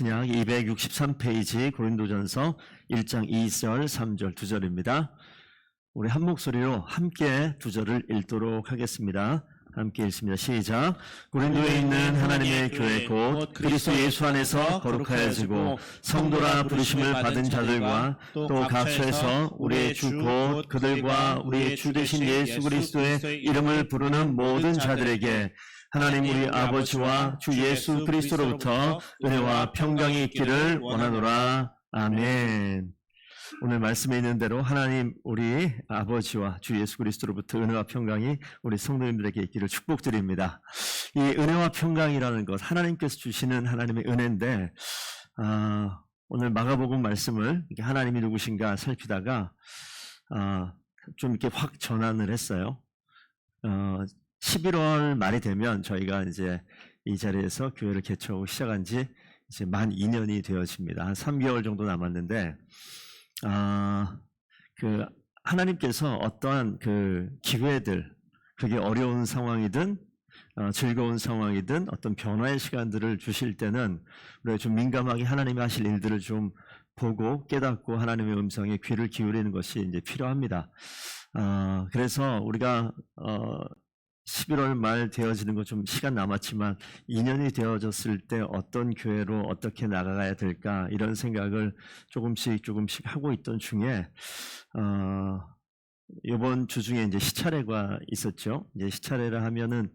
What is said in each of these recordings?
신약 263페이지 고린도전서 1장 2절, 3절, 2절입니다. 우리 한 목소리로 함께 2절을 읽도록 하겠습니다. 함께 읽습니다. 시작. 고린도에 있는 하나님의 교회 곧 그리스도 예수 안에서 거룩하여지고 성도라 부르심을 받은 자들과 또 각처에서 우리의 주 곧 그들과 우리의 주 되신 예수 그리스도의 이름을 부르는 모든 자들에게 하나님 우리 아버지와 주 예수 그리스도로부터 은혜와 평강이 있기를 원하노라. 아멘. 오늘 말씀에 있는 대로 하나님 우리 아버지와 주 예수 그리스도로부터 은혜와 평강이 우리 성도님들에게 있기를 축복드립니다. 이 은혜와 평강이라는 것, 하나님께서 주시는 하나님의 은혜인데, 오늘 마가복음 말씀을 하나님이 누구신가 살피다가 좀 이렇게 확 전환을 했어요. 11월 말이 되면 저희가 이제 이 자리에서 교회를 개최하고 시작한 지 이제 만 2년이 되어집니다. 한 3개월 정도 남았는데, 하나님께서 어떠한 기회들, 그게 어려운 상황이든, 즐거운 상황이든 어떤 변화의 시간들을 주실 때는 우리가 좀 민감하게 하나님이 하실 일들을 좀 보고 깨닫고 하나님의 음성에 귀를 기울이는 것이 이제 필요합니다. 그래서 우리가 11월 말 되어지는 거 좀 시간 남았지만 2년이 되어졌을 때 어떤 교회로 어떻게 나가야 될까 이런 생각을 조금씩 하고 있던 중에 이번 주 중에 이제 시차례가 있었죠. 이제 시차례라 하면은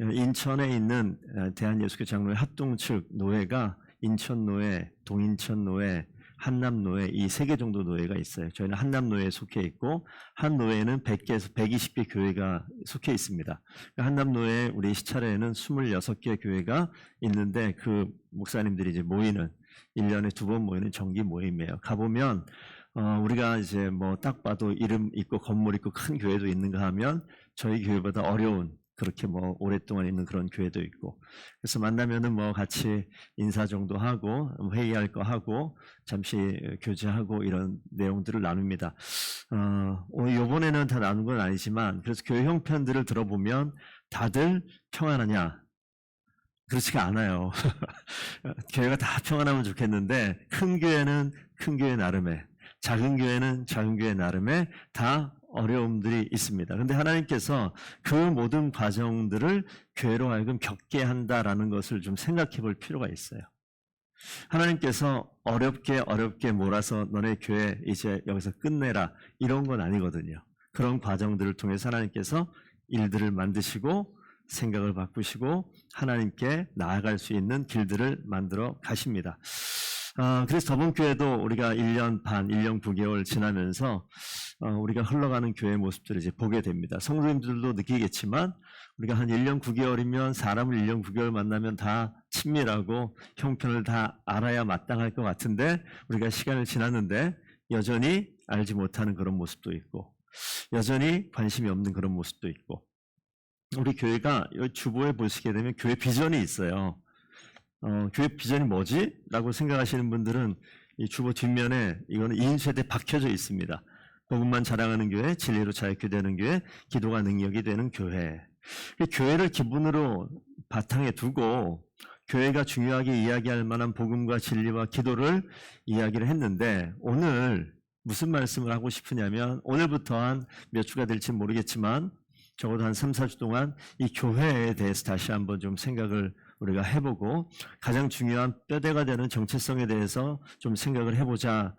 인천에 있는 대한예수교 장로회 합동 측 노회가 인천노회, 동인천노회, 한남노회 이 3개 정도 노회가 있어요. 저희는 한남노회에 속해 있고 한 노회에는 100개에서 120개 교회가 속해 있습니다. 한남노회 우리 시차례에는 26개 교회가 있는데 그 목사님들이 이제 모이는 1년에 2번 모이는 정기 모임이에요. 가보면 우리가 이제 뭐 딱 봐도 이름 있고 건물 있고 큰 교회도 있는가 하면 저희 교회보다 어려운 그렇게 뭐 오랫동안 있는 그런 교회도 있고, 그래서 만나면은 뭐 같이 인사 정도 하고 회의할 거 하고 잠시 교제하고 이런 내용들을 나눕니다. 이번에는 다 나눈 건 아니지만 그래서 교회 형편들을 들어보면 다들 평안하냐? 그렇지가 않아요. 교회가 다 평안하면 좋겠는데 큰 교회는 큰 교회 나름의, 작은 교회는 작은 교회 나름의 다 어려움들이 있습니다. 그런데 하나님께서 그 모든 과정들을 교회로 하여금 겪게 한다라는 것을 좀 생각해 볼 필요가 있어요. 하나님께서 어렵게 몰아서 너네 교회 이제 여기서 끝내라 이런 건 아니거든요. 그런 과정들을 통해서 하나님께서 일들을 만드시고 생각을 바꾸시고 하나님께 나아갈 수 있는 길들을 만들어 가십니다. 그래서 저번 교회도 우리가 1년 반, 1년 9개월 지나면서 우리가 흘러가는 교회의 모습들을 이제 보게 됩니다. 성도님들도 느끼겠지만 우리가 한 1년 9개월이면 사람을 1년 9개월 만나면 다 친밀하고 형편을 다 알아야 마땅할 것 같은데 우리가 시간을 지났는데 여전히 알지 못하는 그런 모습도 있고 여전히 관심이 없는 그런 모습도 있고, 우리 교회가 주보에 보시게 되면 교회 비전이 있어요. 교회 비전이 뭐지? 라고 생각하시는 분들은 이 주보 뒷면에 이거는 인쇄돼 박혀져 있습니다. 복음만 자랑하는 교회, 진리로 자유케 되는 교회, 기도가 능력이 되는 교회. 교회를 기본으로 바탕에 두고 교회가 중요하게 이야기할 만한 복음과 진리와 기도를 이야기를 했는데, 오늘 무슨 말씀을 하고 싶으냐면 오늘부터 한 몇 주가 될지 모르겠지만 적어도 한 3, 4주 동안 이 교회에 대해서 다시 한번 좀 생각을 우리가 해보고 가장 중요한 뼈대가 되는 정체성에 대해서 좀 생각을 해보자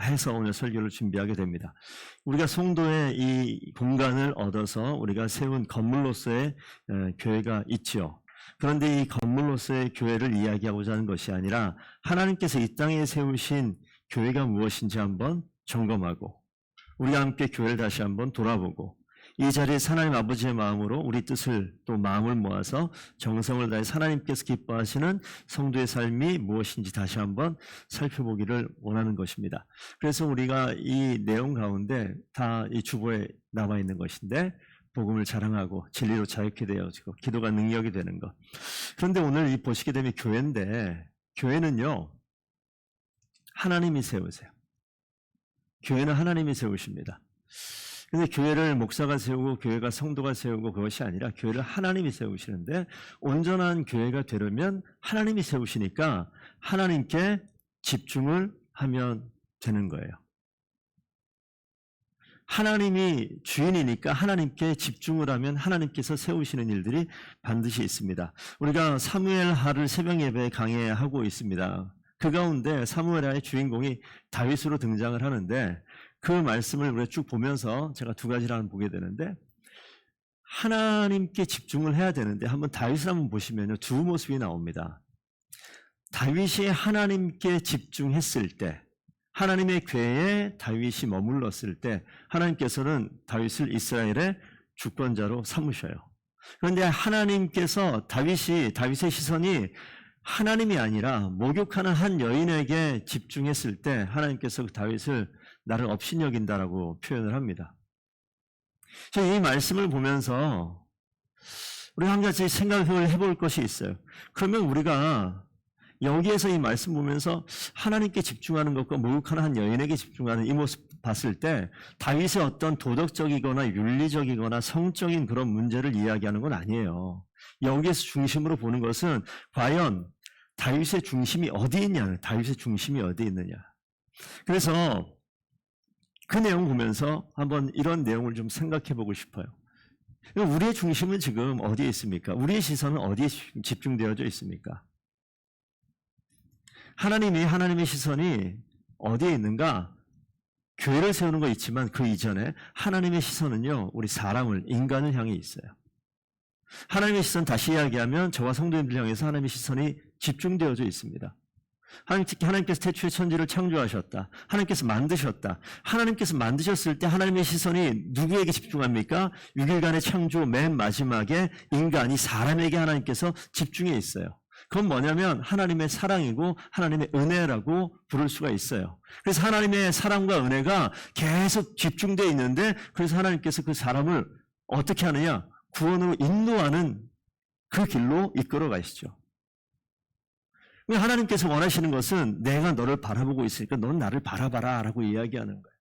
해서 오늘 설교를 준비하게 됩니다. 우리가 성도의 이 공간을 얻어서 우리가 세운 건물로서의 교회가 있죠. 그런데 이 건물로서의 교회를 이야기하고자 하는 것이 아니라 하나님께서 이 땅에 세우신 교회가 무엇인지 한번 점검하고 우리가 함께 교회를 다시 한번 돌아보고 이 자리에 하나님 아버지의 마음으로 우리 뜻을 또 마음을 모아서 정성을 다해 하나님께서 기뻐하시는 성도의 삶이 무엇인지 다시 한번 살펴보기를 원하는 것입니다. 그래서 우리가 이 내용 가운데 다 이 주보에 나와 있는 것인데 복음을 자랑하고 진리로 자유케 되어지고 기도가 능력이 되는 것. 그런데 오늘 이 보시게 되면 교회인데 교회는요 하나님이 세우세요. 교회는 하나님이 세우십니다. 근데 교회를 목사가 세우고 교회가 성도가 세우고 그것이 아니라 교회를 하나님이 세우시는데, 온전한 교회가 되려면 하나님이 세우시니까 하나님께 집중을 하면 되는 거예요. 하나님이 주인이니까 하나님께 집중을 하면 하나님께서 세우시는 일들이 반드시 있습니다. 우리가 사무엘하를 새벽 예배에 강해하고 있습니다. 그 가운데 사무엘하의 주인공이 다윗으로 등장을 하는데, 그 말씀을 우리가 쭉 보면서 제가 두 가지를 한번 보게 되는데, 하나님께 집중을 해야 되는데 한번 다윗을 한번 보시면요, 두 모습이 나옵니다. 다윗이 하나님께 집중했을 때, 하나님의 궤에 다윗이 머물렀을 때 하나님께서는 다윗을 이스라엘의 주권자로 삼으셔요. 그런데 하나님께서 다윗의 시선이 하나님이 아니라 목욕하는 한 여인에게 집중했을 때 하나님께서 그 다윗을 나를 업신여긴다라고 표현을 합니다. 이 말씀을 보면서 우리 한 가지 생각을 해볼 것이 있어요. 그러면 우리가 여기에서 이 말씀 보면서 하나님께 집중하는 것과 목욕하는 한 여인에게 집중하는 이 모습 봤을 때 다윗의 어떤 도덕적이거나 윤리적이거나 성적인 그런 문제를 이야기하는 건 아니에요. 여기에서 중심으로 보는 것은 과연 다윗의 중심이 어디 있냐, 다윗의 중심이 어디 있느냐. 그래서 그 내용 보면서 한번 이런 내용을 좀 생각해 보고 싶어요. 우리의 중심은 지금 어디에 있습니까? 우리의 시선은 어디에 집중되어져 있습니까? 하나님의 시선이 어디에 있는가? 교회를 세우는 거 있지만 그 이전에 하나님의 시선은요, 우리 사람을, 인간을 향해 있어요. 하나님의 시선, 다시 이야기하면 저와 성도님들 향해서 하나님의 시선이 집중되어져 있습니다. 하나님께서 태초에 천지를 창조하셨다. 하나님께서 만드셨다. 하나님께서 만드셨을 때 하나님의 시선이 누구에게 집중합니까? 6일간의 창조 맨 마지막에 인간이 사람에게 하나님께서 집중해 있어요. 그건 뭐냐면 하나님의 사랑이고 하나님의 은혜라고 부를 수가 있어요. 그래서 하나님의 사랑과 은혜가 계속 집중되어 있는데, 그래서 하나님께서 그 사람을 어떻게 하느냐? 구원으로 인도하는 그 길로 이끌어 가시죠. 하나님께서 원하시는 것은 내가 너를 바라보고 있으니까 넌 나를 바라봐라 라고 이야기하는 거예요.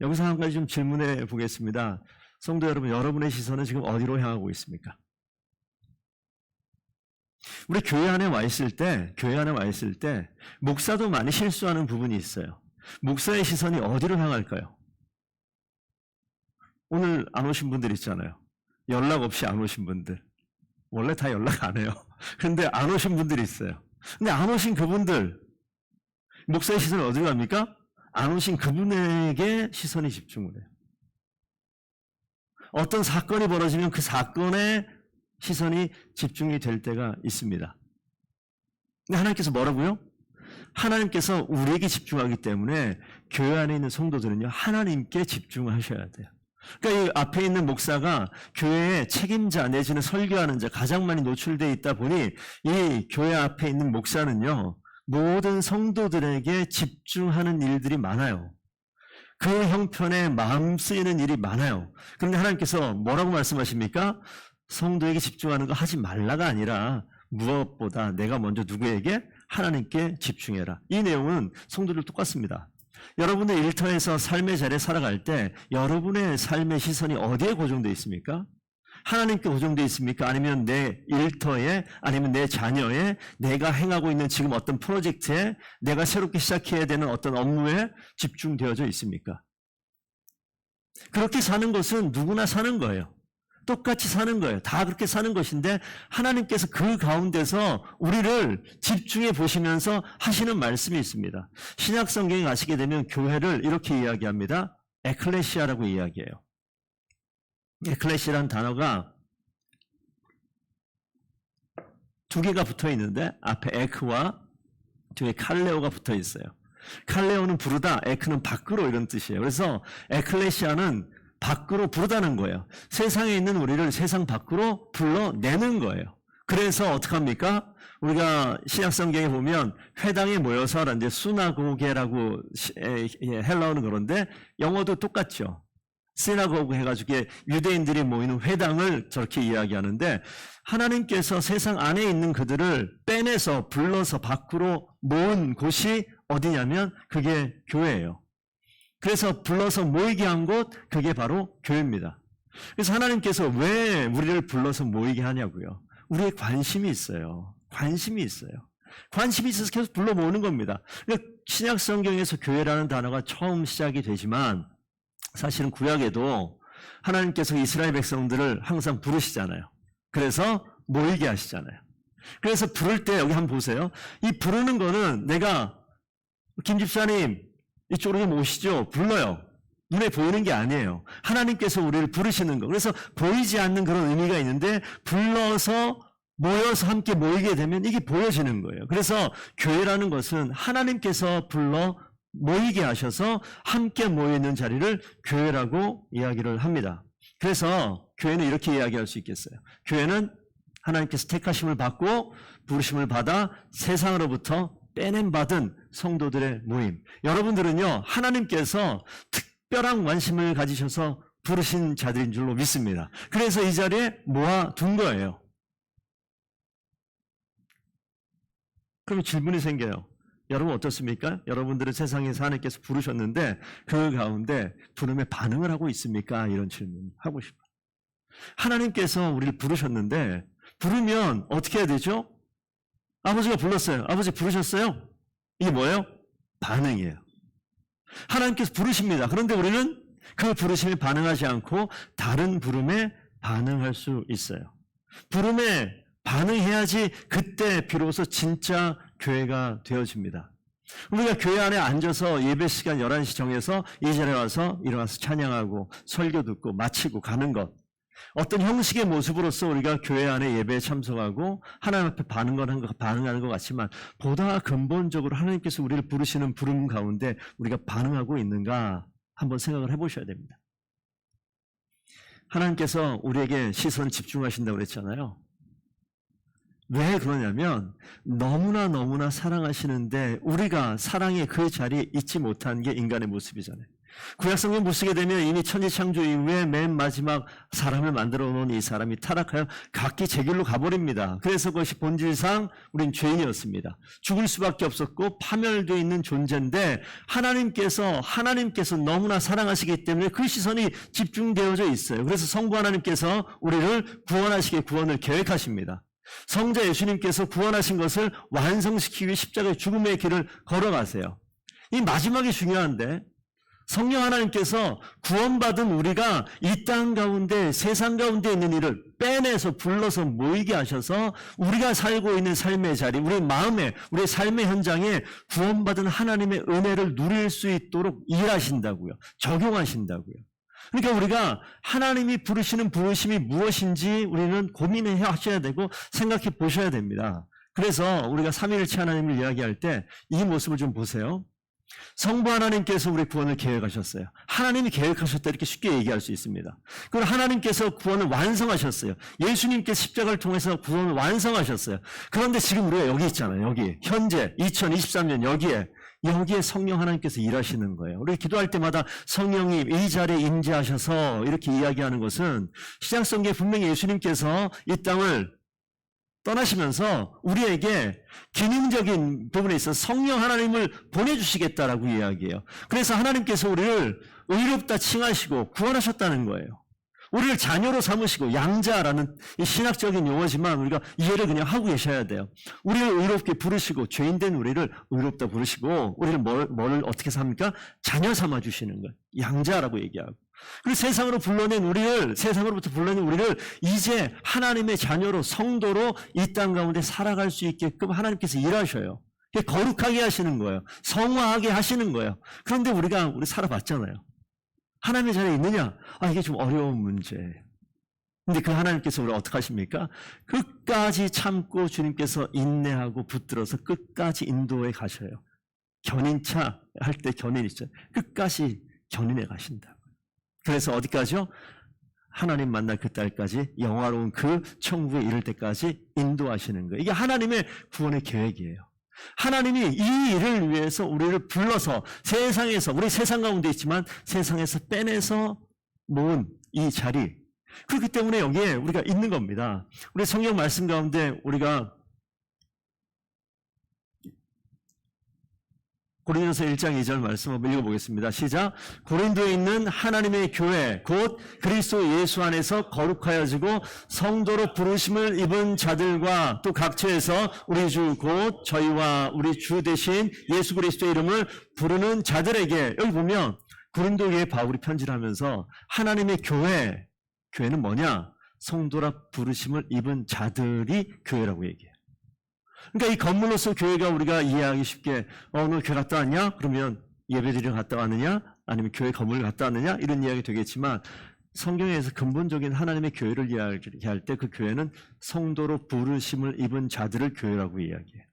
여기서 한 가지 좀 질문해 보겠습니다. 성도 여러분, 여러분의 시선은 지금 어디로 향하고 있습니까? 우리 교회 안에 와 있을 때 목사도 많이 실수하는 부분이 있어요. 목사의 시선이 어디로 향할까요? 오늘 안 오신 분들 있잖아요. 연락 없이 안 오신 분들. 원래 다 연락 안 해요. 그런데 안 오신 분들이 있어요. 근데 안 오신 그분들, 목사의 시선이 어디로 갑니까? 안 오신 그분에게 시선이 집중을 해요. 어떤 사건이 벌어지면 그 사건에 시선이 집중이 될 때가 있습니다. 근데 하나님께서 뭐라고요? 하나님께서 우리에게 집중하기 때문에 교회 안에 있는 성도들은요, 하나님께 집중하셔야 돼요. 그러니까 이 앞에 있는 목사가 교회의 책임자 내지는 설교하는 자 가장 많이 노출되어 있다 보니 이 교회 앞에 있는 목사는요, 모든 성도들에게 집중하는 일들이 많아요. 그 형편에 마음 쓰이는 일이 많아요. 그런데 하나님께서 뭐라고 말씀하십니까? 성도에게 집중하는 거 하지 말라가 아니라 무엇보다 내가 먼저 누구에게? 하나님께 집중해라. 이 내용은 성도들 똑같습니다. 여러분의 일터에서 삶의 자리에 살아갈 때 여러분의 삶의 시선이 어디에 고정되어 있습니까? 하나님께 고정되어 있습니까? 아니면 내 일터에, 아니면 내 자녀에, 내가 행하고 있는 지금 어떤 프로젝트에, 내가 새롭게 시작해야 되는 어떤 업무에 집중되어져 있습니까? 그렇게 사는 것은 누구나 사는 거예요. 똑같이 사는 거예요. 다 그렇게 사는 것인데 하나님께서 그 가운데서 우리를 집중해 보시면서 하시는 말씀이 있습니다. 신약 성경에 가시게 되면 교회를 이렇게 이야기합니다. 에클레시아라고 이야기해요. 에클레시아라는 단어가 두 개가 붙어 있는데 앞에 에크와 뒤에 칼레오가 붙어 있어요. 칼레오는 부르다, 에크는 밖으로 이런 뜻이에요. 그래서 에클레시아는 밖으로 부르다는 거예요. 세상에 있는 우리를 세상 밖으로 불러내는 거예요. 그래서 어떡합니까? 우리가 신약성경에 보면 회당에 모여서 이제 수나고게라고 헬라어는 그런데 영어도 똑같죠. 시나고그 해가지고 유대인들이 모이는 회당을 저렇게 이야기하는데, 하나님께서 세상 안에 있는 그들을 빼내서 불러서 밖으로 모은 곳이 어디냐면 그게 교회예요. 그래서 불러서 모이게 한 곳, 그게 바로 교회입니다. 그래서 하나님께서 왜 우리를 불러서 모이게 하냐고요. 우리의 관심이 있어요. 관심이 있어요. 관심이 있어서 계속 불러 모으는 겁니다. 그러니까 신약 성경에서 교회라는 단어가 처음 시작이 되지만 사실은 구약에도 하나님께서 이스라엘 백성들을 항상 부르시잖아요. 그래서 모이게 하시잖아요. 그래서 부를 때 여기 한번 보세요. 이 부르는 거는 내가 김 집사님 이쪽으로 좀 오시죠. 불러요. 눈에 보이는 게 아니에요. 하나님께서 우리를 부르시는 거. 그래서 보이지 않는 그런 의미가 있는데 불러서 모여서 함께 모이게 되면 이게 보여지는 거예요. 그래서 교회라는 것은 하나님께서 불러 모이게 하셔서 함께 모이는 자리를 교회라고 이야기를 합니다. 그래서 교회는 이렇게 이야기할 수 있겠어요. 교회는 하나님께서 택하심을 받고 부르심을 받아 세상으로부터 빼냄받은 성도들의 모임. 여러분들은요, 하나님께서 특별한 관심을 가지셔서 부르신 자들인 줄로 믿습니다. 그래서 이 자리에 모아둔 거예요. 그럼 질문이 생겨요. 여러분 어떻습니까? 여러분들은 세상에서 하나님께서 부르셨는데 그 가운데 부름에 반응을 하고 있습니까? 이런 질문 하고 싶어요. 하나님께서 우리를 부르셨는데 부르면 어떻게 해야 되죠? 아버지가 불렀어요. 아버지 부르셨어요? 이게 뭐예요? 반응이에요. 하나님께서 부르십니다. 그런데 우리는 그 부르심에 반응하지 않고 다른 부름에 반응할 수 있어요. 부름에 반응해야지 그때 비로소 진짜 교회가 되어집니다. 우리가 교회 안에 앉아서 예배 시간 11시 정해서 이 자리에 와서 일어나서 찬양하고 설교 듣고 마치고 가는 것, 어떤 형식의 모습으로서 우리가 교회 안에 예배에 참석하고 하나님 앞에 반응하는 것 같지만 보다 근본적으로 하나님께서 우리를 부르시는 부름 가운데 우리가 반응하고 있는가 한번 생각을 해보셔야 됩니다. 하나님께서 우리에게 시선 집중하신다고 그랬잖아요. 왜 그러냐면 너무나 사랑하시는데 우리가 사랑의 그 자리에 있지 못한 게 인간의 모습이잖아요. 구약성경 보시게 되면 이미 천지창조 이후에 맨 마지막 사람을 만들어 놓은 이 사람이 타락하여 각기 제 길로 가버립니다. 그래서 그것이 본질상 우린 죄인이었습니다. 죽을 수밖에 없었고 파멸되어 있는 존재인데 하나님께서 너무나 사랑하시기 때문에 그 시선이 집중되어져 있어요. 그래서 성부 하나님께서 우리를 구원하시게 구원을 계획하십니다. 성자 예수님께서 구원하신 것을 완성시키기 위해 십자가의 죽음의 길을 걸어가세요. 이 마지막이 중요한데 성령 하나님께서 구원받은 우리가 이 땅 가운데 세상 가운데 있는 일을 빼내서 불러서 모이게 하셔서 우리가 살고 있는 삶의 자리, 우리 마음에, 우리 삶의 현장에 구원받은 하나님의 은혜를 누릴 수 있도록 일하신다고요. 적용하신다고요. 그러니까 우리가 하나님이 부르시는 부르심이 무엇인지 우리는 고민해 하셔야 되고 생각해 보셔야 됩니다. 그래서 우리가 삼위일체 하나님을 이야기할 때 이 모습을 좀 보세요. 성부 하나님께서 우리 구원을 계획하셨어요. 하나님이 계획하셨다 이렇게 쉽게 얘기할 수 있습니다. 그리고 하나님께서 구원을 완성하셨어요. 예수님께서 십자가를 통해서 구원을 완성하셨어요. 그런데 지금 우리가 여기 있잖아요. 여기 현재 2023년 여기에 성령 하나님께서 일하시는 거예요. 우리 기도할 때마다 성령이 이 자리에 임재하셔서 이렇게 이야기하는 것은 신약성경에 분명히 예수님께서 이 땅을 떠나시면서 우리에게 기능적인 부분에 있어서 성령 하나님을 보내주시겠다라고 이야기해요. 그래서 하나님께서 우리를 의롭다 칭하시고 구원하셨다는 거예요. 우리를 자녀로 삼으시고 양자라는 이 신학적인 용어지만 우리가 이해를 그냥 하고 계셔야 돼요. 우리를 의롭게 부르시고 죄인된 우리를 의롭다 부르시고 우리를 뭘 어떻게 삽니까? 자녀 삼아주시는 거예요. 양자라고 얘기하고. 그리고 세상으로부터 불러낸 우리를 이제 하나님의 자녀로 성도로 이 땅 가운데 살아갈 수 있게끔 하나님께서 일하셔요. 거룩하게 하시는 거예요. 성화하게 하시는 거예요. 그런데 우리 살아봤잖아요. 하나님의 자리에 있느냐? 이게 좀 어려운 문제예요. 근데 그 하나님께서 우리를 어떻게 하십니까? 끝까지 참고 주님께서 인내하고 붙들어서 끝까지 인도해 가셔요. 견인차 할 때 견인 있죠. 끝까지 견인해 가신다. 그래서 어디까지요? 하나님 만날 그 딸까지 영화로운 그 천국에 이를 때까지 인도하시는 거예요. 이게 하나님의 구원의 계획이에요. 하나님이 이 일을 위해서 우리를 불러서 세상에서, 우리 세상 가운데 있지만 세상에서 빼내서 모은 이 자리, 그렇기 때문에 여기에 우리가 있는 겁니다. 우리 성경 말씀 가운데 우리가 고린도서 1장 2절 말씀 한번 읽어보겠습니다. 시작. 고린도에 있는 하나님의 교회 곧 그리스도 예수 안에서 거룩하여지고 성도로 부르심을 입은 자들과 또 각처에서 우리 주 곧 저희와 우리 주 대신 예수 그리스도의 이름을 부르는 자들에게, 여기 보면 고린도에 바울이 편지를 하면서 하나님의 교회는 뭐냐? 성도라 부르심을 입은 자들이 교회라고 얘기해요. 그러니까 이 건물로서 교회가 우리가 이해하기 쉽게 너 교회 갔다 왔냐? 그러면 예배드리러 갔다 왔느냐? 아니면 교회 건물 갔다 왔느냐? 이런 이야기 되겠지만 성경에서 근본적인 하나님의 교회를 이야기할 때 그 교회는 성도로 부르심을 입은 자들을 교회라고 이야기해요.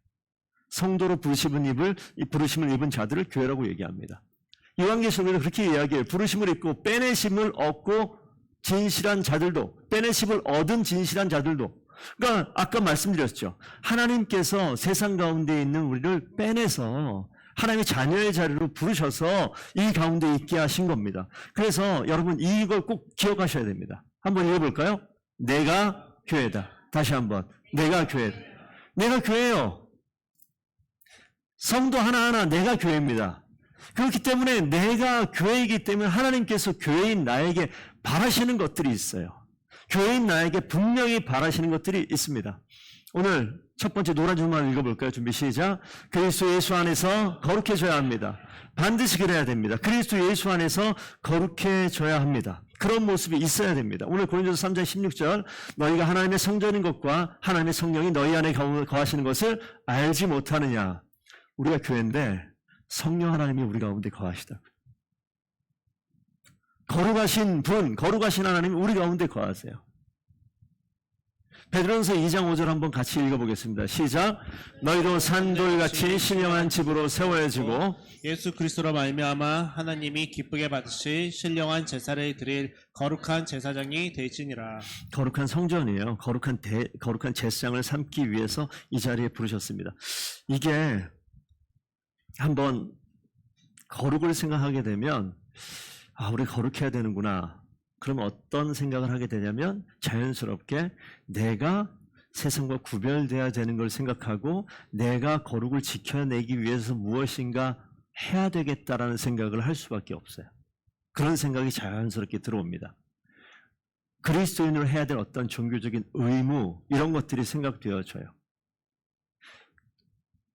성도로 부르심을 입은 자들을 교회라고 얘기합니다. 요한계시록에도 그렇게 이야기해요. 부르심을 입고 빼내심을 얻고 진실한 자들도, 빼내심을 얻은 진실한 자들도. 그러니까 아까 말씀드렸죠. 하나님께서 세상 가운데 있는 우리를 빼내서 하나님의 자녀의 자리로 부르셔서 이 가운데 있게 하신 겁니다. 그래서 여러분 이걸 꼭 기억하셔야 됩니다. 한번 읽어볼까요? 내가 교회다. 다시 한번. 내가 교회다. 내가 교회예요. 성도 하나하나 내가 교회입니다. 그렇기 때문에 내가 교회이기 때문에 하나님께서 교회인 나에게 바라시는 것들이 있어요. 교회인 나에게 분명히 바라시는 것들이 있습니다. 오늘 첫 번째 노란 줄만 읽어볼까요? 준비 시작. 그리스도 예수 안에서 거룩해져야 합니다. 반드시 그래야 됩니다. 그리스도 예수 안에서 거룩해져야 합니다. 그런 모습이 있어야 됩니다. 오늘 고린도서 3장 16절 너희가 하나님의 성전인 것과 하나님의 성령이 너희 안에 거하시는 것을 알지 못하느냐. 우리가 교회인데 성령 하나님이 우리 가운데 거하시다고요. 거룩하신 분, 거룩하신 하나님이 우리 가운데 거하세요. 베드로전서 2장 5절 한번 같이 읽어보겠습니다. 시작. 너희도 산돌같이 신령한 집으로 세워야지고 예수 그리스도로 말미암아 하나님이 기쁘게 받으실 신령한 제사를 드릴 거룩한 제사장이 되시니라. 거룩한 성전이에요. 거룩한 제사장을 삼기 위해서 이 자리에 부르셨습니다. 이게 한번 거룩을 생각하게 되면 우리 거룩해야 되는구나. 그러면 어떤 생각을 하게 되냐면 자연스럽게 내가 세상과 구별돼야 되는 걸 생각하고 내가 거룩을 지켜내기 위해서 무엇인가 해야 되겠다라는 생각을 할 수밖에 없어요. 그런 생각이 자연스럽게 들어옵니다. 그리스도인으로 해야 될 어떤 종교적인 의무 이런 것들이 생각되어져요.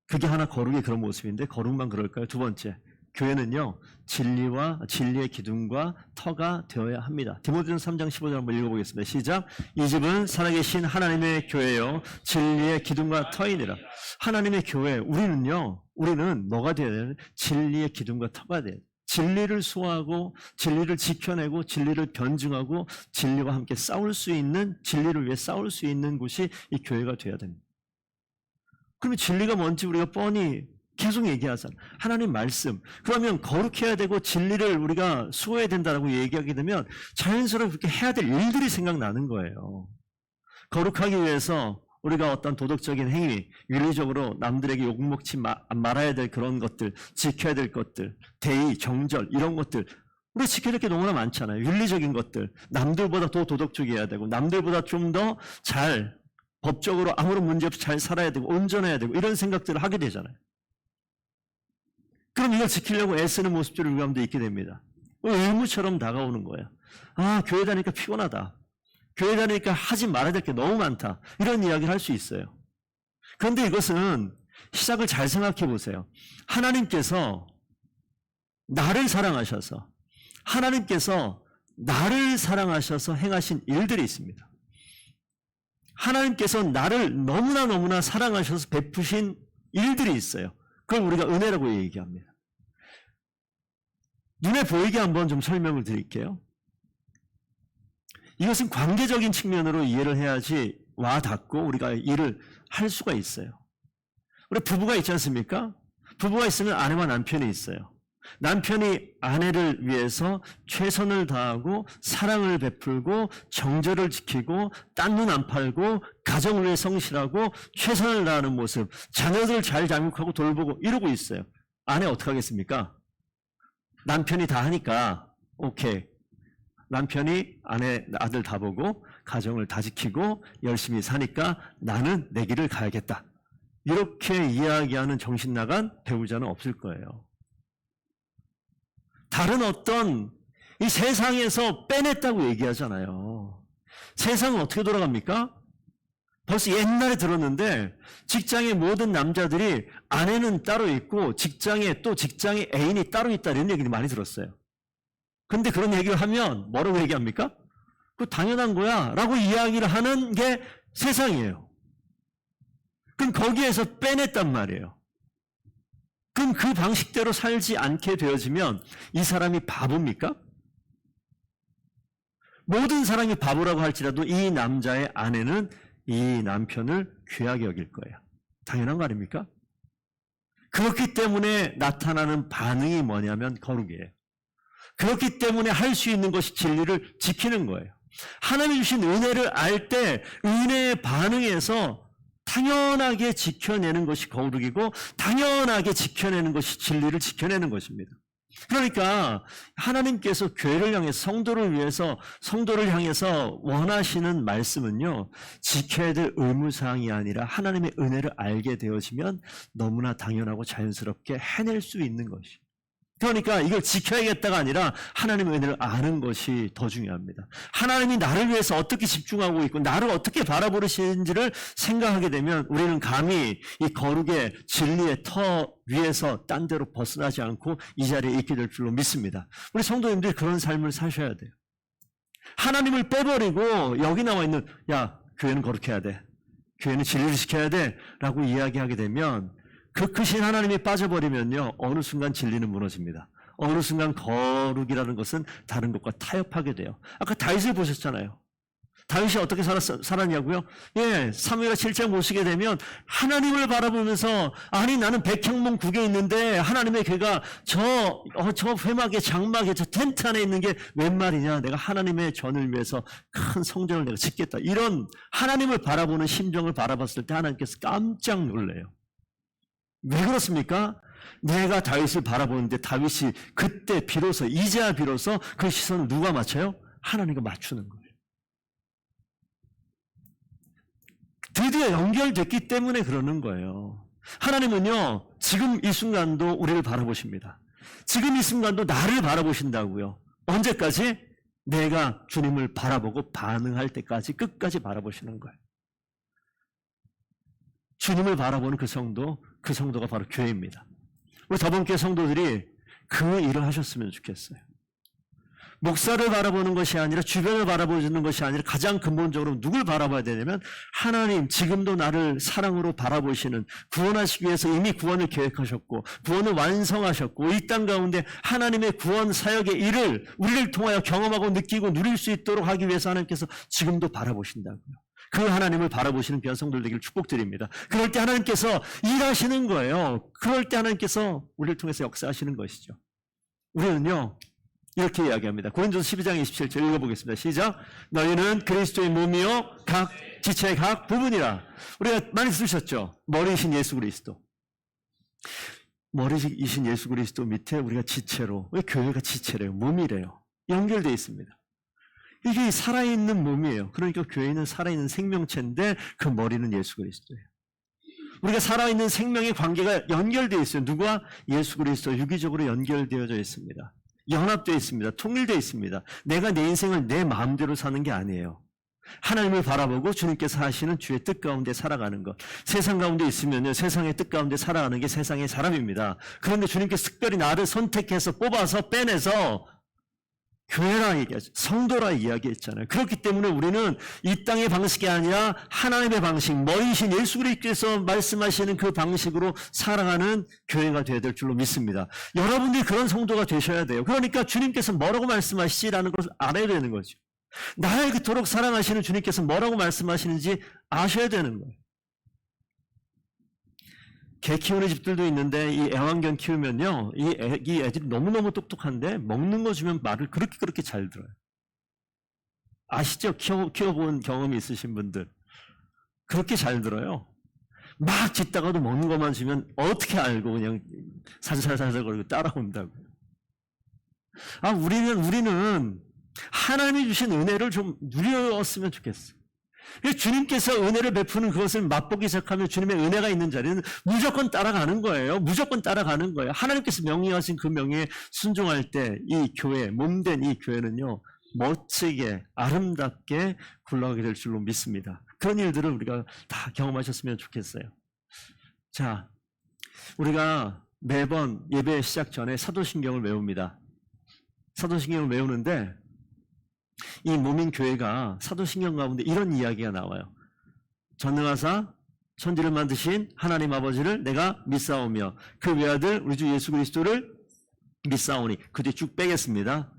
그게 하나 거룩의 그런 모습인데 거룩만 그럴까요? 두 번째, 교회는요 진리의 기둥과 터가 되어야 합니다. 디모데전서 3장 15절 한번 읽어보겠습니다. 시작. 이 집은 살아계신 하나님의 교회요 진리의 기둥과 터이니라. 하나님의 교회, 우리는 뭐가 되어야 돼요? 진리의 기둥과 터가 돼요. 진리를 수호하고 진리를 지켜내고 진리를 변증하고 진리와 함께 진리를 위해 싸울 수 있는 곳이 이 교회가 되어야 됩니다. 그러면 진리가 뭔지 우리가 뻔히 계속 얘기하잖아. 하나님 말씀. 그러면 거룩해야 되고 진리를 우리가 수호해야 된다고 얘기하게 되면 자연스럽게 그렇게 해야 될 일들이 생각나는 거예요. 거룩하기 위해서 우리가 어떤 도덕적인 행위, 윤리적으로 남들에게 욕먹지 말아야 될 그런 것들, 지켜야 될 것들, 대의, 정절 이런 것들 우리 지켜야 될 게 너무나 많잖아요. 윤리적인 것들. 남들보다 더 도덕적이어야 되고 남들보다 좀 더 법적으로 아무런 문제 없이 잘 살아야 되고 온전해야 되고 이런 생각들을 하게 되잖아요. 그럼 이걸 지키려고 애쓰는 모습들을 우리 가운데 있게 됩니다. 의무처럼 다가오는 거예요. 교회 다니니까 피곤하다. 교회 다니니까 하지 말아야 될 게 너무 많다. 이런 이야기를 할 수 있어요. 그런데 이것은 시작을 잘 생각해 보세요. 하나님께서 나를 사랑하셔서 행하신 일들이 있습니다. 하나님께서 나를 너무나 사랑하셔서 베푸신 일들이 있어요. 그걸 우리가 은혜라고 얘기합니다. 눈에 보이게 한번 좀 설명을 드릴게요. 이것은 관계적인 측면으로 이해를 해야지 와닿고 우리가 일을 할 수가 있어요. 우리 부부가 있지 않습니까? 부부가 있으면 아내와 남편이 있어요. 남편이 아내를 위해서 최선을 다하고 사랑을 베풀고 정절을 지키고 딴 눈 안 팔고 가정을 위해 성실하고 최선을 다하는 모습, 자녀들 잘 양육하고 돌보고 이러고 있어요. 아내 어떻게 하겠습니까? 남편이 다 하니까 오케이. 남편이 아들 다 보고 가정을 다 지키고 열심히 사니까 나는 내 길을 가야겠다. 이렇게 이야기하는 정신 나간 배우자는 없을 거예요. 다른 어떤 이 세상에서 빼냈다고 얘기하잖아요. 세상은 어떻게 돌아갑니까? 벌써 옛날에 들었는데 직장의 모든 남자들이 아내는 따로 있고 직장에 애인이 따로 있다 이런 얘기를 많이 들었어요. 근데 그런 얘기를 하면 뭐라고 얘기합니까? 그거 당연한 거야 라고 이야기를 하는 게 세상이에요. 그럼 거기에서 빼냈단 말이에요. 그럼 그 방식대로 살지 않게 되어지면 이 사람이 바보입니까? 모든 사람이 바보라고 할지라도 이 남자의 아내는 이 남편을 귀하게 여길 거예요. 당연한 거 아닙니까? 그렇기 때문에 나타나는 반응이 뭐냐면 거룩이에요. 그렇기 때문에 할 수 있는 것이 진리를 지키는 거예요. 하나님이 주신 은혜를 알 때 은혜의 반응에서 당연하게 지켜내는 것이 거룩이고 당연하게 지켜내는 것이 진리를 지켜내는 것입니다. 그러니까 하나님께서 교회를 향해서 성도를 향해서 원하시는 말씀은요, 지켜야 될 의무사항이 아니라 하나님의 은혜를 알게 되어지면 너무나 당연하고 자연스럽게 해낼 수 있는 것이. 그러니까 이걸 지켜야겠다가 아니라 하나님의 은혜를 아는 것이 더 중요합니다. 하나님이 나를 위해서 어떻게 집중하고 있고 나를 어떻게 바라보시는지를 생각하게 되면 우리는 감히 이 거룩의 진리의 터 위에서 딴 데로 벗어나지 않고 이 자리에 있게 될 줄로 믿습니다. 우리 성도님들이 그런 삶을 사셔야 돼요. 하나님을 빼버리고 여기 나와 있는 야, 교회는 거룩해야 돼. 교회는 진리를 지켜야 돼. 라고 이야기하게 되면 그 크신 하나님이 빠져버리면요, 어느 순간 진리는 무너집니다. 어느 순간 거룩이라는 것은 다른 것과 타협하게 돼요. 아까 다윗을 보셨잖아요. 다윗이 어떻게 살았냐고요? 예, 사무엘 7장 보시게 되면 하나님을 바라보면서 아니 나는 백향문 국에 있는데 하나님의 괴가 저 회막에 장막에 저 텐트 안에 있는 게 웬 말이냐? 내가 하나님의 전을 위해서 큰 성전을 내가 짓겠다. 이런 하나님을 바라보는 심정을 바라봤을 때 하나님께서 깜짝 놀래요. 왜 그렇습니까? 내가 다윗을 바라보는데 다윗이 그때 비로소 이제야 비로소 그 시선을 누가 맞춰요? 하나님과 맞추는 거예요. 드디어 연결됐기 때문에 그러는 거예요. 하나님은요, 지금 이 순간도 우리를 바라보십니다. 지금 이 순간도 나를 바라보신다고요. 언제까지? 내가 주님을 바라보고 반응할 때까지 끝까지 바라보시는 거예요. 주님을 바라보는 그 성도가 바로 교회입니다. 우리 더번교회 성도들이 그 일을 하셨으면 좋겠어요. 목사를 바라보는 것이 아니라 주변을 바라보는 것이 아니라 가장 근본적으로 누굴 바라봐야 되냐면 하나님, 지금도 나를 사랑으로 바라보시는, 구원하시기 위해서 이미 구원을 계획하셨고 구원을 완성하셨고 이 땅 가운데 하나님의 구원 사역의 일을 우리를 통하여 경험하고 느끼고 누릴 수 있도록 하기 위해서 하나님께서 지금도 바라보신다고요. 그 하나님을 바라보시는 귀한 성도들 되기를 축복드립니다. 그럴 때 하나님께서 일하시는 거예요. 그럴 때 하나님께서 우리를 통해서 역사하시는 것이죠. 우리는요, 이렇게 이야기합니다. 고린도서 12장 27절 읽어보겠습니다. 시작. 너희는 그리스도의 몸이요 각 지체의 각 부분이라. 우리가 많이 쓰셨죠. 머리이신 예수 그리스도. 머리이신 예수 그리스도 밑에 우리가 지체로, 왜 교회가 지체래요? 몸이래요. 연결되어 있습니다. 이게 살아있는 몸이에요. 그러니까 교회는 살아있는 생명체인데 그 머리는 예수 그리스도예요. 우리가 살아있는 생명의 관계가 연결되어 있어요. 누가? 예수 그리스도. 유기적으로 연결되어져 있습니다. 연합되어 있습니다. 통일되어 있습니다. 내가 내 인생을 내 마음대로 사는 게 아니에요. 하나님을 바라보고 주님께서 하시는 주의 뜻 가운데 살아가는 것. 세상 가운데 있으면요, 세상의 뜻 가운데 살아가는 게 세상의 사람입니다. 그런데 주님께서 특별히 나를 선택해서 뽑아서 빼내서 교회라 얘기하죠. 성도라 이야기했잖아요. 그렇기 때문에 우리는 이 땅의 방식이 아니라 하나님의 방식, 머리이신 예수 그리스도께서 말씀하시는 그 방식으로 살아가는 교회가 되어야 될 줄로 믿습니다. 여러분들이 그런 성도가 되셔야 돼요. 그러니까 주님께서 뭐라고 말씀하시라는 것을 알아야 되는 거죠. 나를 그토록 사랑하시는 주님께서 뭐라고 말씀하시는지 아셔야 되는 거예요. 개 키우는 집들도 있는데 이 애완견 키우면요, 이 애들이 너무너무 똑똑한데 먹는 거 주면 말을 그렇게 잘 들어요. 아시죠? 키워본 경험이 있으신 분들. 그렇게 잘 들어요. 막 짖다가도 먹는 것만 주면 어떻게 알고 그냥 살살살살 거리고 따라온다고. 우리는 하나님이 주신 은혜를 좀 누렸으면 좋겠어요. 그래서 주님께서 은혜를 베푸는 그것을 맛보기 시작하면 주님의 은혜가 있는 자리는 무조건 따라가는 거예요. 무조건 따라가는 거예요. 하나님께서 명령하신 그 명령에 순종할 때 이 교회, 몸된 이 교회는요, 멋지게 아름답게 굴러가게 될 줄로 믿습니다. 그런 일들을 우리가 다 경험하셨으면 좋겠어요. 자, 우리가 매번 예배 시작 전에 사도신경을 외웁니다. 사도신경을 외우는데 이 몸인 교회가 사도신경 가운데 이런 이야기가 나와요. 전능하사 천지를 만드신 하나님 아버지를 내가 믿사오며 그 외아들 우리 주 예수 그리스도를 믿사오니, 그 뒤에 쭉 빼겠습니다.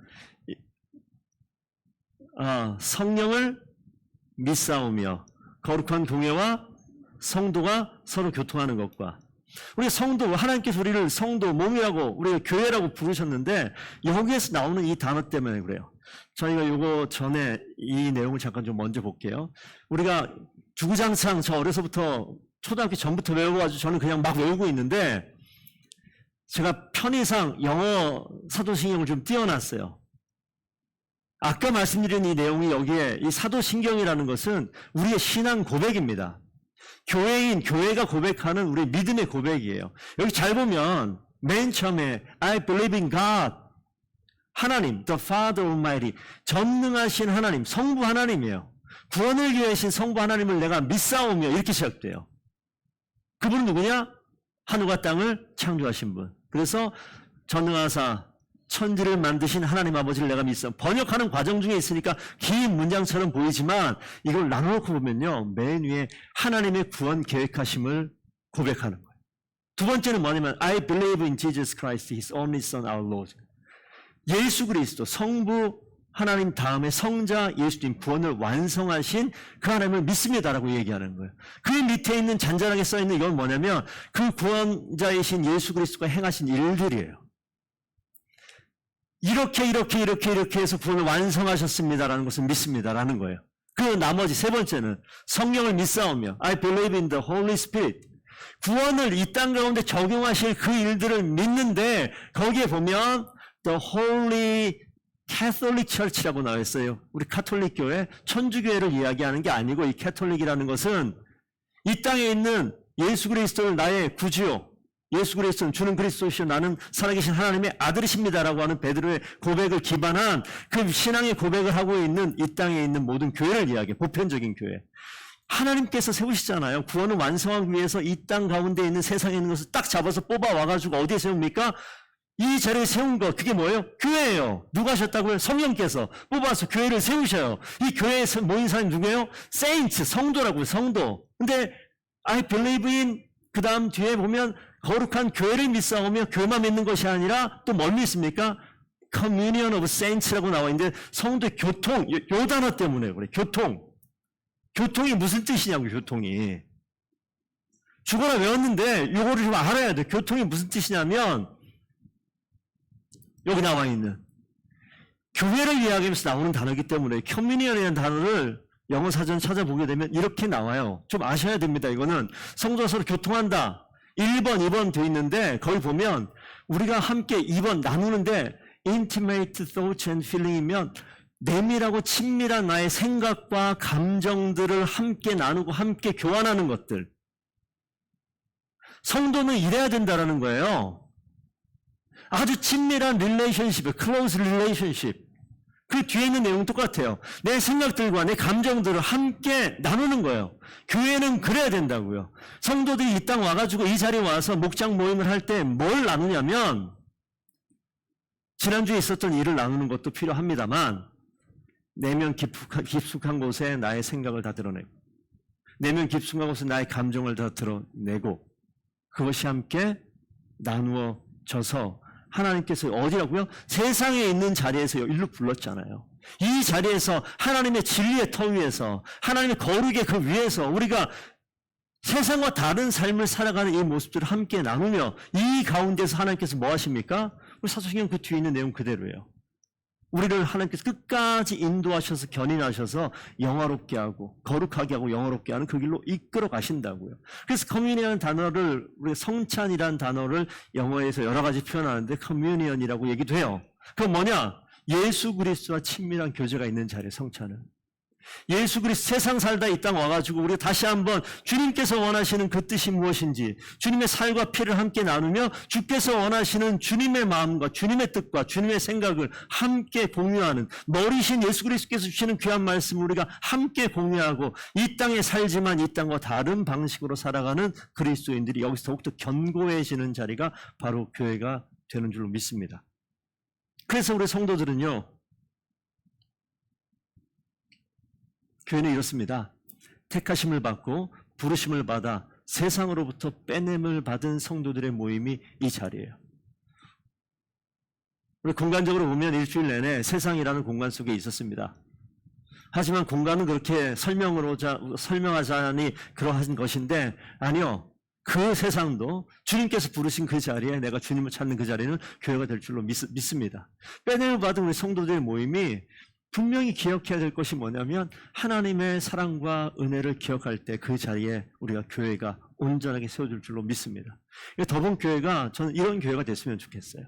성령을 믿사오며 거룩한 교회와 성도가 서로 교통하는 것과, 우리 성도, 하나님께서 우리를 성도, 몸이라고, 우리가 교회라고 부르셨는데 여기에서 나오는 이 단어 때문에 그래요. 저희가 요거 전에 이 내용을 잠깐 좀 먼저 볼게요. 우리가 주구장창 저 어려서부터 초등학교 전부터 외워가지고 저는 그냥 막 외우고 있는데, 제가 편의상 영어 사도신경을 좀 띄워놨어요. 아까 말씀드린 이 내용이 여기에 이 사도신경이라는 것은 우리의 신앙 고백입니다. 교회인, 교회가 고백하는 우리의 믿음의 고백이에요. 여기 잘 보면 맨 처음에 I believe in God, 하나님, the Father Almighty, 전능하신 하나님, 성부 하나님이에요. 구원을 위하신 성부 하나님을 내가 믿사오며, 이렇게 시작돼요. 그분은 누구냐? 하늘과 땅을 창조하신 분. 그래서 전능하사 천지를 만드신 하나님 아버지를 내가 믿사오며, 번역하는 과정 중에 있으니까 긴 문장처럼 보이지만 이걸 나눠놓고 보면요, 맨 위에 하나님의 구원 계획하심을 고백하는 거예요. 두 번째는 뭐냐면 I believe in Jesus Christ, His only Son, our Lord. 예수 그리스도, 성부 하나님 다음에 성자 예수님, 구원을 완성하신 그 하나님을 믿습니다라고 얘기하는 거예요. 그 밑에 있는 잔잔하게 써있는 이건 뭐냐면 그 구원자이신 예수 그리스도가 행하신 일들이에요. 이렇게 해서 구원을 완성하셨습니다라는 것을 믿습니다라는 거예요. 그 나머지 세 번째는 성령을 믿사오며 I believe in the Holy Spirit. 구원을 이 땅 가운데 적용하실 그 일들을 믿는데, 거기에 보면 The Holy Catholic Church라고 나와 있어요. 우리 카톨릭 교회, 천주교회를 이야기하는 게 아니고, 이 캐톨릭이라는 것은 이 땅에 있는 예수 그리스도를 나의 구주요, 예수 그리스도는 주는 그리스도시요 나는 살아계신 하나님의 아들이십니다라고 하는 베드로의 고백을 기반한 그 신앙의 고백을 하고 있는 이 땅에 있는 모든 교회를 이야기해요. 보편적인 교회. 하나님께서 세우시잖아요. 구원을 완성하기 위해서 이 땅 가운데 있는 세상에 있는 것을 딱 잡아서 뽑아와가지고 어디에 세웁니까? 이 자리에 세운 거, 그게 뭐예요? 교회예요. 누가 하셨다고요? 성령께서 뽑아서 교회를 세우셔요. 이 교회에 모인 사람이 누구예요? Saints, 성도라고요, 성도. 근데 I believe in, 그 다음 뒤에 보면 거룩한 교회를 믿사오며, 교회만 믿는 것이 아니라 또 뭘 믿습니까? Communion of Saints라고 나와 있는데, 성도의 교통, 요 단어 때문에 그래. 교통이 무슨 뜻이냐고요, 교통이. 죽어라 외웠는데 요거를 좀 알아야 돼. 교통이 무슨 뜻이냐면 여기 나와 있는 교회를 이야기하면서 나오는 단어이기 때문에 커뮤니언이라는 단어를 영어 사전 찾아보게 되면 이렇게 나와요. 좀 아셔야 됩니다. 이거는 성도가 서로 교통한다. 1번, 2번 돼 있는데 거기 보면 우리가 함께 2번 나누는데 intimate thoughts and feeling이면 내밀하고 친밀한 나의 생각과 감정들을 함께 나누고 함께 교환하는 것들. 성도는 이래야 된다라는 거예요. 아주 친밀한 릴레이션십, 클로즈 릴레이션십. 그 뒤에 있는 내용 똑같아요. 내 생각들과 내 감정들을 함께 나누는 거예요. 교회는 그래야 된다고요. 성도들이 이 땅 와가지고 이 자리에 와서 목장 모임을 할 때 뭘 나누냐면, 지난주에 있었던 일을 나누는 것도 필요합니다만, 내면 깊숙한 곳에 나의 생각을 다 드러내고, 내면 깊숙한 곳에 나의 감정을 다 드러내고, 그것이 함께 나누어져서 하나님께서 어디라고요? 세상에 있는 자리에서 일로 불렀잖아요. 이 자리에서 하나님의 진리의 터 위에서, 하나님의 거룩의 그 위에서 우리가 세상과 다른 삶을 살아가는 이 모습들을 함께 나누며, 이 가운데서 하나님께서 뭐 하십니까? 우리 사도신경 그 뒤에 있는 내용 그대로예요. 우리를 하나님께서 끝까지 인도하셔서 견인하셔서 영화롭게 하고 거룩하게 하고 영화롭게 하는 그 길로 이끌어 가신다고요. 그래서 커뮤니언이라는 단어를, 우리 성찬이라는 단어를 영어에서 여러 가지 표현하는데 커뮤니언이라고 얘기도 해요. 그건 뭐냐? 예수 그리스도와 친밀한 교제가 있는 자리에 성찬은. 예수 그리스도 세상 살다 이 땅 와가지고 우리가 다시 한번 주님께서 원하시는 그 뜻이 무엇인지 주님의 살과 피를 함께 나누며 주께서 원하시는 주님의 마음과 주님의 뜻과 주님의 생각을 함께 공유하는 머리신 예수 그리스도께서 주시는 귀한 말씀을 우리가 함께 공유하고 이 땅에 살지만 이 땅과 다른 방식으로 살아가는 그리스도인들이 여기서 더욱더 견고해지는 자리가 바로 교회가 되는 줄로 믿습니다. 그래서 우리 성도들은요, 교회는 이렇습니다. 택하심을 받고 부르심을 받아 세상으로부터 빼냄을 받은 성도들의 모임이 이 자리예요. 우리 공간적으로 보면 일주일 내내 세상이라는 공간 속에 있었습니다. 하지만 공간은 그렇게 설명하자니 그러한 것인데 아니요. 그 세상도 주님께서 부르신 그 자리에 내가 주님을 찾는 그 자리는 교회가 될 줄로 믿습니다. 빼냄을 받은 우리 성도들의 모임이 분명히 기억해야 될 것이 뭐냐면 하나님의 사랑과 은혜를 기억할 때 그 자리에 우리가 교회가 온전하게 세워질 줄로 믿습니다. 더본 교회가 저는 이런 교회가 됐으면 좋겠어요.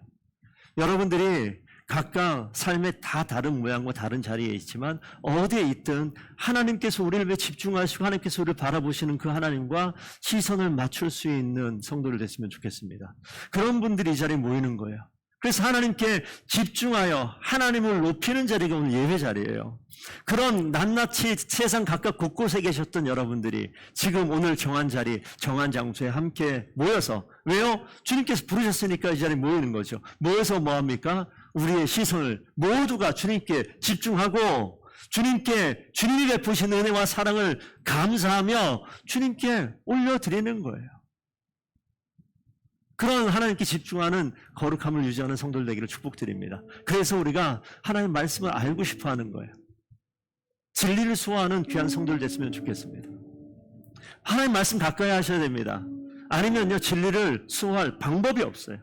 여러분들이 각각 삶의 다 다른 모양과 다른 자리에 있지만 어디에 있든 하나님께서 우리를 왜 집중하시고 하나님께서 우리를 바라보시는 그 하나님과 시선을 맞출 수 있는 성도를 됐으면 좋겠습니다. 그런 분들이 이 자리에 모이는 거예요. 그래서 하나님께 집중하여 하나님을 높이는 자리가 오늘 예배 자리예요. 그런 낱낱이 세상 각각 곳곳에 계셨던 여러분들이 지금 오늘 정한 자리, 정한 장소에 함께 모여서 왜요? 주님께서 부르셨으니까 이 자리에 모이는 거죠. 모여서 뭐합니까? 우리의 시선을 모두가 주님께 집중하고 주님이 베푸신 은혜와 사랑을 감사하며 주님께 올려드리는 거예요. 그런 하나님께 집중하는 거룩함을 유지하는 성도들 되기를 축복드립니다. 그래서 우리가 하나님의 말씀을 알고 싶어 하는 거예요. 진리를 수호하는 귀한 성도들 됐으면 좋겠습니다. 하나님 말씀 가까이 하셔야 됩니다. 아니면요, 진리를 수호할 방법이 없어요.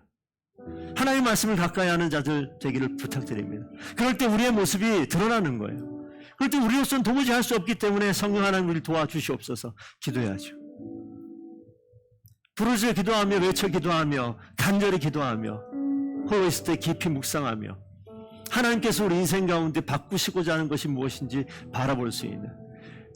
하나님 말씀을 가까이 하는 자들 되기를 부탁드립니다. 그럴 때 우리의 모습이 드러나는 거예요. 그럴 때 우리로서는 도무지 할 수 없기 때문에 성령 하나님 우리 도와주시옵소서 기도해야죠. 부르짖어 기도하며 외쳐 기도하며 간절히 기도하며 호흡했을 때 깊이 묵상하며 하나님께서 우리 인생 가운데 바꾸시고자 하는 것이 무엇인지 바라볼 수 있는,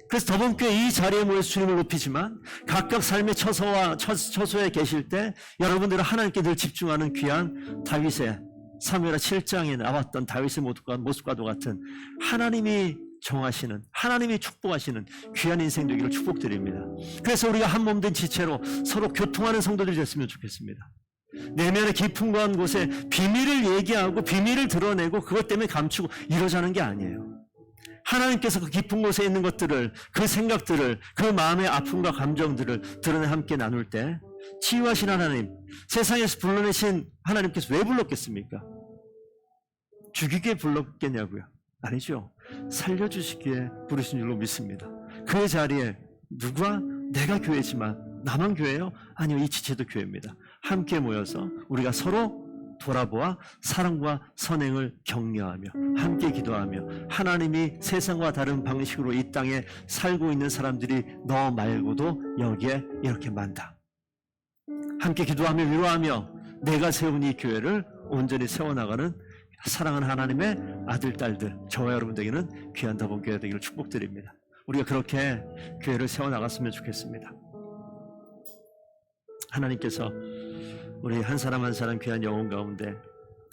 그래서 더본교회 이 자리에 모여서 주님을 높이지만 각각 삶의 처소에 계실 때 여러분들은 하나님께 늘 집중하는 귀한 다윗의 사무엘하 7장에 나왔던 다윗의 모습과도 같은 하나님이 정하시는, 하나님이 축복하시는 귀한 인생 되기를 축복드립니다. 그래서 우리가 한 몸 된 지체로 서로 교통하는 성도들이 됐으면 좋겠습니다. 내면의 깊은 거한 곳에 비밀을 얘기하고 비밀을 드러내고 그것 때문에 감추고 이러자는 게 아니에요. 하나님께서 그 깊은 곳에 있는 것들을, 그 생각들을, 그 마음의 아픔과 감정들을 드러내 함께 나눌 때 치유하신 하나님, 세상에서 불러내신 하나님께서 왜 불렀겠습니까? 죽이게 불렀겠냐고요? 아니죠. 살려주시기에 부르신 줄로 믿습니다. 그 자리에 누가 내가 교회지만 나만 교회요? 아니요, 이 지체도 교회입니다. 함께 모여서 우리가 서로 돌아보아 사랑과 선행을 격려하며 함께 기도하며 하나님이 세상과 다른 방식으로 이 땅에 살고 있는 사람들이 너 말고도 여기에 이렇게 많다. 함께 기도하며 위로하며 내가 세운 이 교회를 온전히 세워나가는 사랑하는 하나님의 아들, 딸들, 저와 여러분들에게는 귀한 더본교회 되기를 축복드립니다. 우리가 그렇게 교회를 세워나갔으면 좋겠습니다. 하나님께서 우리 한 사람 한 사람 귀한 영혼 가운데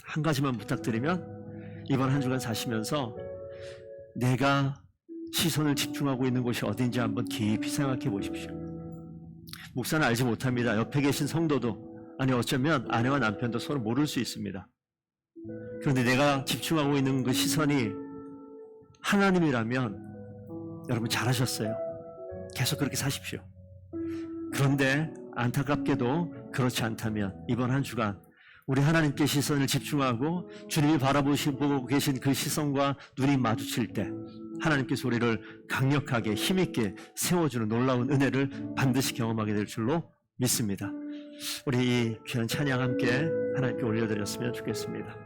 한 가지만 부탁드리면 이번 한 주간 사시면서 내가 시선을 집중하고 있는 곳이 어딘지 한번 깊이 생각해 보십시오. 목사는 알지 못합니다. 옆에 계신 성도도, 아니 어쩌면 아내와 남편도 서로 모를 수 있습니다. 그런데 내가 집중하고 있는 그 시선이 하나님이라면 여러분 잘하셨어요. 계속 그렇게 사십시오. 그런데 안타깝게도 그렇지 않다면 이번 한 주간 우리 하나님께 시선을 집중하고 주님이 바라보시고 계신 그 시선과 눈이 마주칠 때 하나님께서 우리를 강력하게 힘있게 세워주는 놀라운 은혜를 반드시 경험하게 될 줄로 믿습니다. 우리 이 귀한 찬양 함께 하나님께 올려드렸으면 좋겠습니다.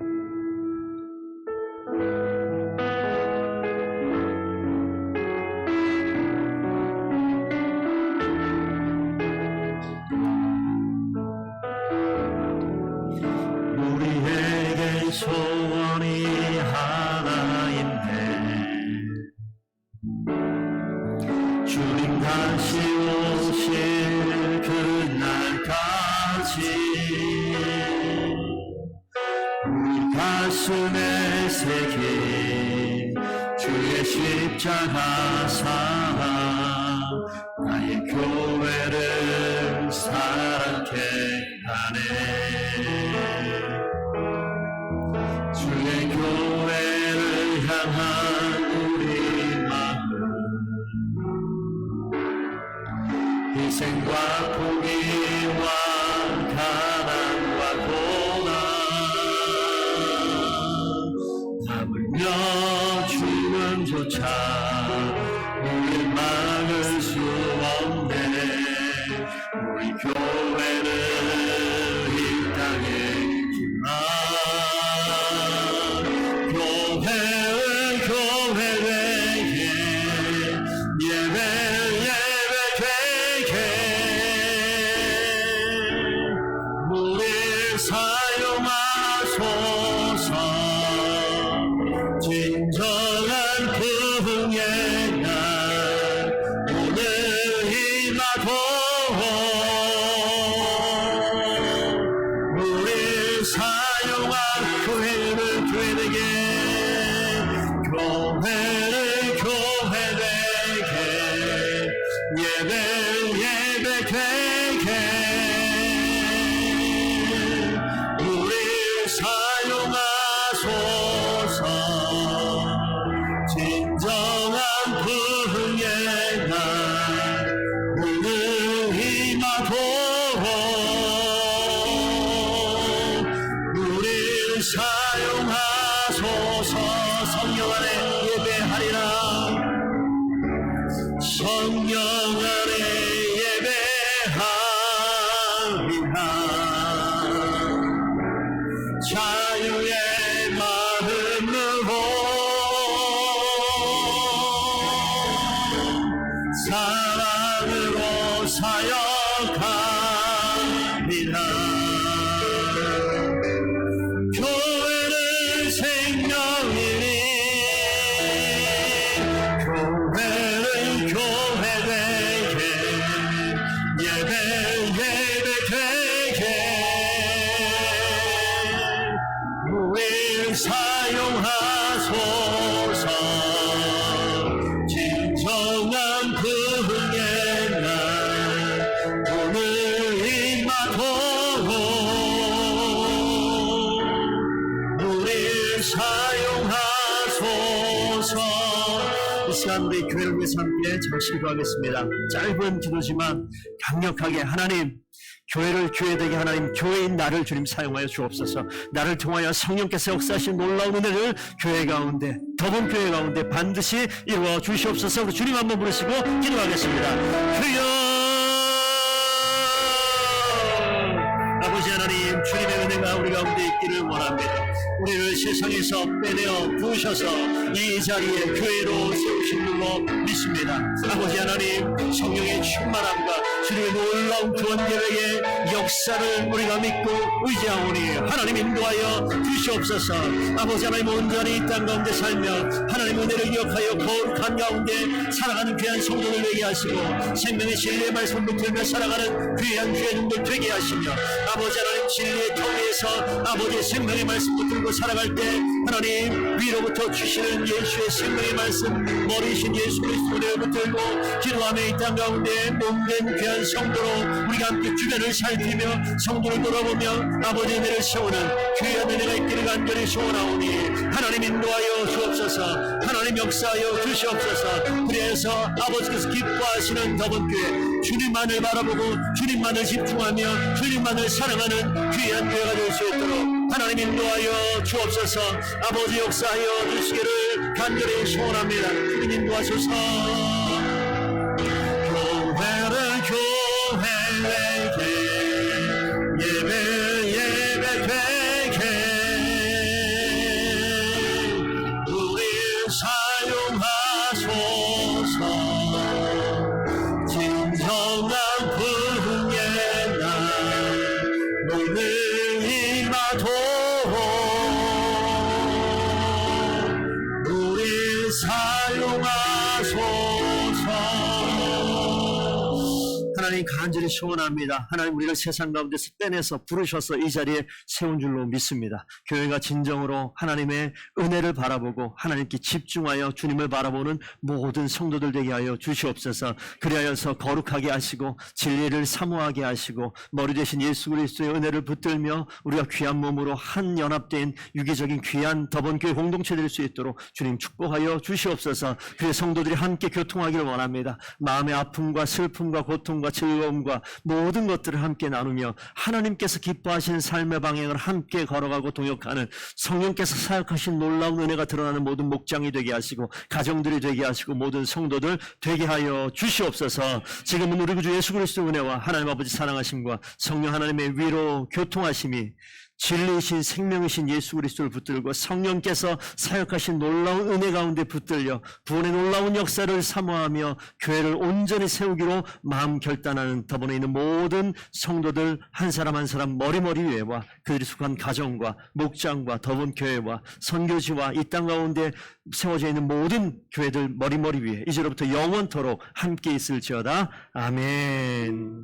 우리에게 소원이 하나 있네. 다시 오실 그날까지 우리 가슴에 새긴 주의 십자가 사랑 나의 교회를 사랑케 하네. 주의 교회를 향한 우리 마음 희생과 포기와 가난과 고난 하물며 죽음조차 우릴 막을 수 없네. 우리 교회는 이 땅에 있지만 교회는 교회에게 예배 되게 우릴 사용하소서. 진정한 부흥의 날 오늘 임하고 우릴 사용한 교회를 교회되게 교회를 교회되게 예배 되게 우릴 사용하소서. 진정한 부흥의 날 오늘 임하고 우릴 사용하소서. 성령 안에 예배하리라. 성령 안에 예배하리라. 자유의 마음으로 사랑으로 사역합니다. 교회는 생명이니 교회는 교회되게 예배 되게 우릴 사용하소서. 진정한 부흥의 날 오늘 임하도록 우릴 사용하소서. 이 시간 우리 교회를 위해서 함께 잠시 기도하겠습니다. 짧은 기도지만 강력하게 하나님 교회를 교회되게 하나님 교회인 나를 주님 사용하여 주옵소서. 나를 통하여 성령께서 역사하신 놀라운 은혜를 교회 가운데 더분 교회 가운데 반드시 이루어 주시옵소서. 우리 주님 한번 부르시고 기도하겠습니다. 주여 아버지 하나님 주님의 은혜가 우리 가운데 있기를 원합니다. 우리를 세상에서 빼내어 부으셔서 이 자리에 교회로 세우신 줄로 믿습니다. 아버지 하나님 성령의 충만함과 주님의 놀라운 구원 계획의 역사를 우리가 믿고 의지하오니 하나님 인도하여 주시옵소서. 아버지 하나님 온전히 이 땅 가운데 살며 하나님 은혜를 기억하여 거룩한 가운데 살아가는 귀한 성도들 되게 하시고 생명의 진리의 말씀을 붙들며 살아가는 귀한 교회들 되게 하시며 아버지 하나님 진리의 통해서 아버지의 생명의 말씀 붙들고 살아갈 때 하나님 위로부터 주시는 예수의 생명의 말씀 머리이신 예수 그리스도를 붙들고 기도하며 이 땅 가운데 몸된 귀한 성도로 우리가 함께 주변을 살피며 성도를 돌아보며 아버지의 은혜를 세우는 귀한 은혜가 있기를 간절히 소원하오니 하나님 인도하여 주옵소서. 하나님 역사하여 주시옵소서. 그래서 아버지께서 기뻐하시는 더번교회 주님만을 바라보고 주님만을 집중하며 주님만을 사랑하는 귀한 교회가 될 수 있도록 하나님 인도하여 주옵소서. 아버지 역사하여 주시기를 간절히 소원합니다. 주님 인도하소서. 교회를 교회에게 예배 되게 우리 사용하소서. 진정한 부흥의 날 오늘 임하도록 우리 사용하소서. 하나님 간절히 소원합니다. 하나님 우리를 세상 가운데서 빼내서 부르셔서 이 자리에 세운 줄로 믿습니다. 교회가 진정으로 하나님의 은혜를 바라보고 하나님께 집중하여 주님을 바라보는 모든 성도들 되게 하여 주시옵소서. 그리하여서 거룩하게 하시고 진리를 사모하게 하시고 머리 대신 예수 그리스도의 은혜를 붙들며 우리가 귀한 몸으로 한 연합된 유기적인 귀한 더번교회 공동체 될 수 있도록 주님 축복하여 주시옵소서. 그래서 성도들이 함께 교통하기를 원합니다. 마음의 아픔과 슬픔과 고통과 즐거움과 모든 것들을 함께 나누며 하나님께서 기뻐하시는 삶의 방향을 함께 걸어가고 동역하는 성령께서 사역하신 놀라운 은혜가 드러나는 모든 목장이 되게 하시고 가정들이 되게 하시고 모든 성도들 되게 하여 주시옵소서. 지금은 우리 구주 예수 그리스도 은혜와 하나님 아버지 사랑하심과 성령 하나님의 위로 교통하심이 진리이신 생명이신 예수 그리스도를 붙들고 성령께서 사역하신 놀라운 은혜 가운데 붙들려 구원의 놀라운 역사를 사모하며 교회를 온전히 세우기로 마음 결단하는 더불어 있는 모든 성도들 한 사람 한 사람 머리머리 위에와 그들이 속한 가정과 목장과 더분 교회와 선교지와 이 땅 가운데 세워져 있는 모든 교회들 머리머리 위에 이제로부터 영원토록 함께 있을지어다. 아멘.